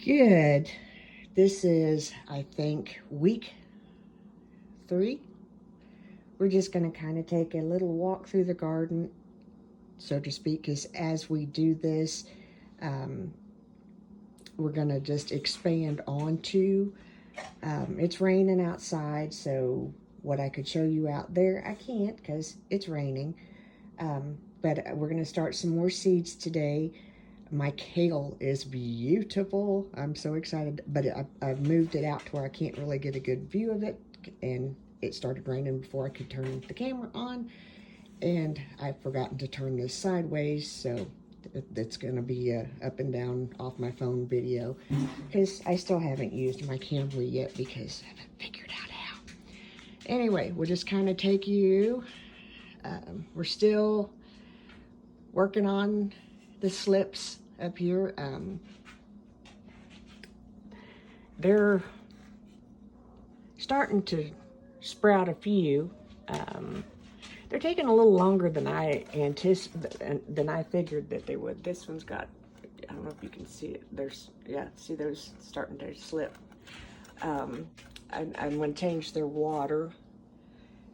Good. This is, I think, week 3. We're just going to kind of take a little walk through the garden, so to speak, because as we do this, we're going to just expand onto, it's raining outside, so what I could show you out there, I can't because it's raining. But we're going to start some more seeds today. My kale is beautiful. I'm so excited, but I've moved it out to where I can't really get a good view of it, and it started raining before I could turn the camera on, and I've forgotten to turn this sideways, so that's going to be a up and down off my phone video, because I still haven't used my camera yet because I haven't figured out how. Anyway, we'll just kind of take you, we're still working on the slips up here. They're starting to sprout a few. They're taking a little longer than I figured that they would. This one's got, I don't know if you can see it. There's, yeah, see those starting to slip. I'm going to change their water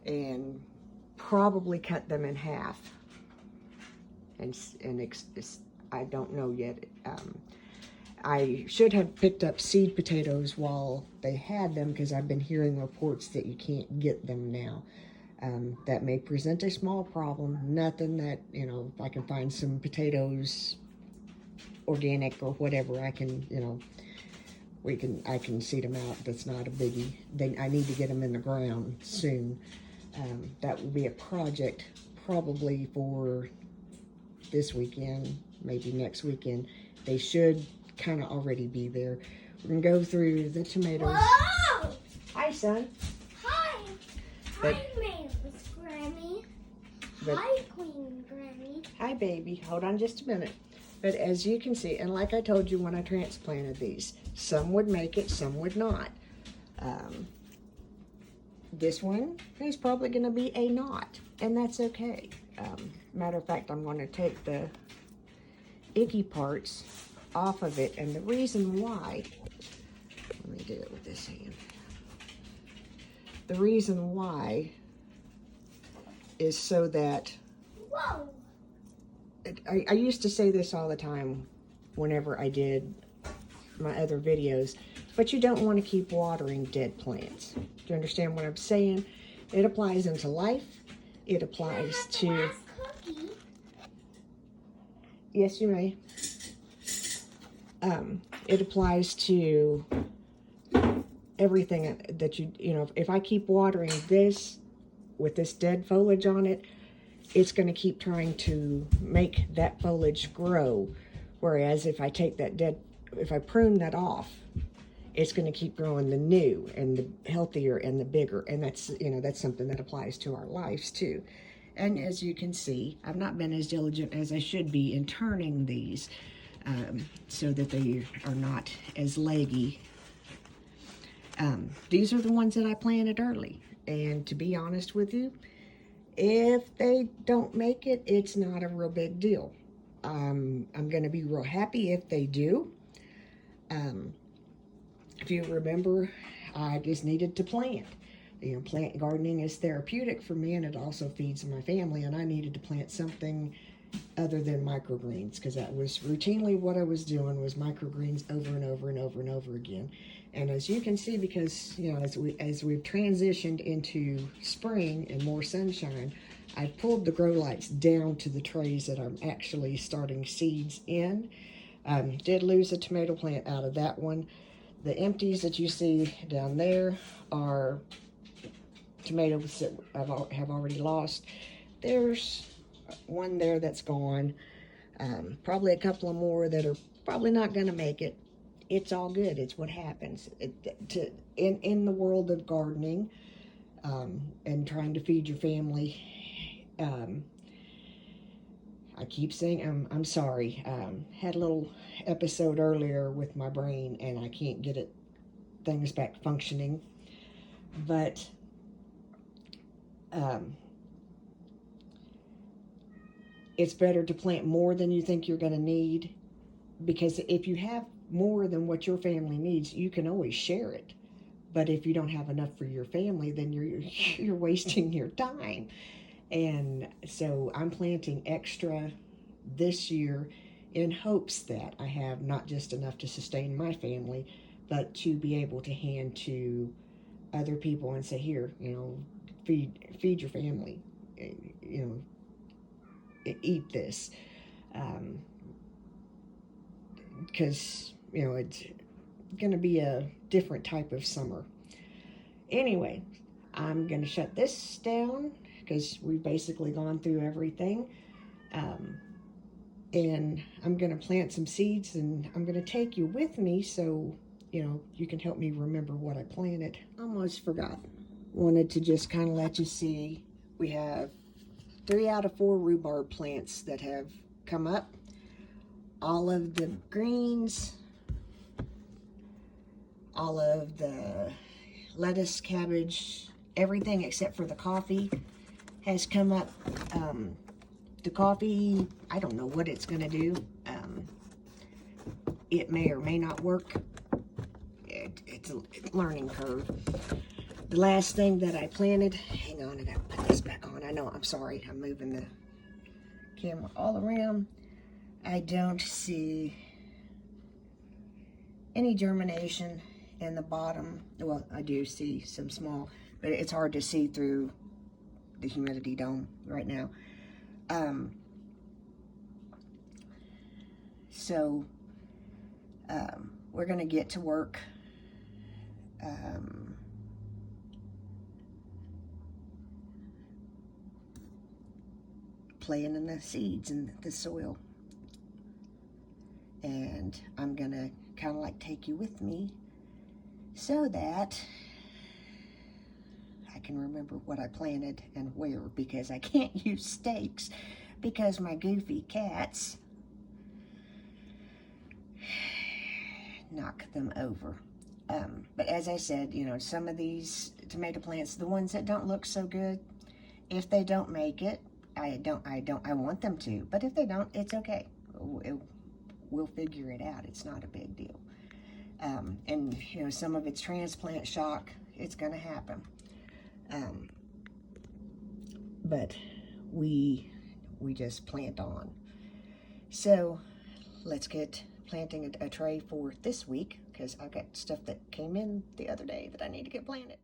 and probably cut them in half. And I don't know yet. I should have picked up seed potatoes while they had them, because I've been hearing reports that you can't get them now. That may present a small problem. Nothing that, you know, if I can find some potatoes, organic or whatever, I can, you know, I can seed them out. That's not a biggie. I need to get them in the ground soon. That will be a project probably for this weekend, maybe next weekend. They should kind of already be there. We're gonna go through the tomatoes. Whoa! Hi, son. Hi. Hi, Miss Granny. Hi, Queen Granny. Hi, baby. Hold on just a minute. But as you can see, and like I told you when I transplanted these, some would make it, some would not. This one is probably going to be a knot, and that's okay. Matter of fact, I'm going to take the icky parts off of it, and the reason why, let me do it with this hand. The reason why is so that, Whoa! I used to say this all the time whenever I did my other videos, but you don't want to keep watering dead plants. Do you understand what I'm saying? It applies into life. It applies to... Yes, you may. It applies to everything that you know, if I keep watering this with this dead foliage on it, it's going to keep trying to make that foliage grow. Whereas if I take that if I prune that off, it's going to keep growing the new and the healthier and the bigger. And that's, you know, that's something that applies to our lives too. And as you can see, I've not been as diligent as I should be in turning these so that they are not as leggy. These are the ones that I planted early. And to be honest with you, if they don't make it, it's not a real big deal. I'm going to be real happy if they do. If you remember, I just needed to plant. You know, plant gardening is therapeutic for me, and it also feeds my family, and I needed to plant something other than microgreens, because that was routinely what I was doing, was microgreens over and over and over and over again. And as you can see, because, you know, as we've transitioned into spring and more sunshine, I pulled the grow lights down to the trays that I'm actually starting seeds in. Did lose a tomato plant out of that one. The empties that you see down there are tomatoes that I have already lost. There's one there that's gone. Probably a couple of more that are probably not going to make it. It's all good. It's what happens in the world of gardening and trying to feed your family. I keep saying I'm sorry. Had a little episode earlier with my brain, and I can't get things back functioning. But it's better to plant more than you think you're going to need, because if you have more than what your family needs, you can always share it. But if you don't have enough for your family, then you're wasting your time. And so I'm planting extra this year in hopes that I have not just enough to sustain my family, but to be able to hand to other people and say, here, feed your family, eat this. Because, it's going to be a different type of summer. Anyway, I'm going to shut this down because we've basically gone through everything. And I'm going to plant some seeds, and I'm going to take you with me so, you can help me remember what I planted. Almost forgot. Wanted to just kind of let you see. We have 3 out of 4 rhubarb plants that have come up. All of the greens, all of the lettuce, cabbage, everything except for the coffee has come up. The coffee, I don't know what it's going to do. It may or may not work. It's a learning curve. The last thing that I planted, hang on, I got to put this back on. I know, I'm sorry, I'm moving the camera all around. I don't see any germination in the bottom. Well, I do see some small, but it's hard to see through the humidity dome right now. So we're going to get to work. Playing in the seeds in the soil. And I'm going to kind of like take you with me so that I can remember what I planted and where, because I can't use stakes because my goofy cats knock them over. But as I said, some of these tomato plants, the ones that don't look so good, if they don't make it, I want them to, but if they don't, it's okay. We'll figure it out. It's not a big deal. And some of it's transplant shock. It's going to happen. But we just plant on. So let's get planting a tray for this week, because I've got stuff that came in the other day that I need to get planted.